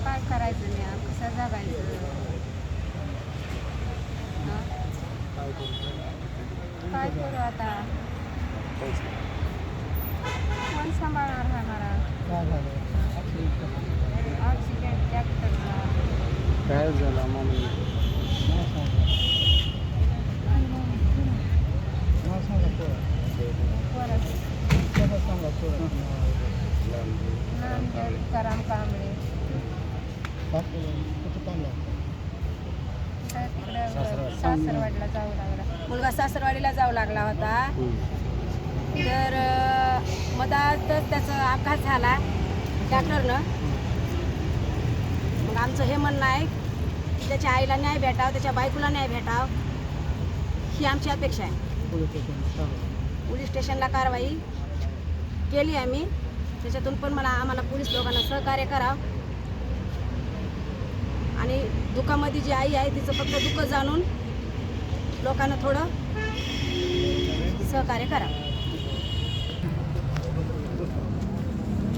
काय करायचं नाही, कसं जगायचं? हं? काय करू आता? कोण सांभाळणार हा मला? ॲक्सिडेंट ट्रॅक्टरचा. काय झालं मामी? नामदेव तुकाराम कांबळे. सासरवाडीला जाऊ लागला. मुलगा सासरवाडीला जाऊ लागला होता. तर मधातच त्याचा अपघात झाला ट्रॅक्टरनं. मग आमचं हे म्हणणं आहे की त्याच्या आईला न्याय भेटावं, त्याच्या बायकोला न्याय भेटावं, ही आमची अपेक्षा आहे. पोलीस स्टेशनला कारवाई केली आम्ही, त्याच्यातून पण आम्हाला पोलीस लोकांना सहकार्य करावं आणि दुःखामध्ये जी आई आहे तिचं फक्त दुःख जाणून लोकांना थोडं सहकार्य करावं.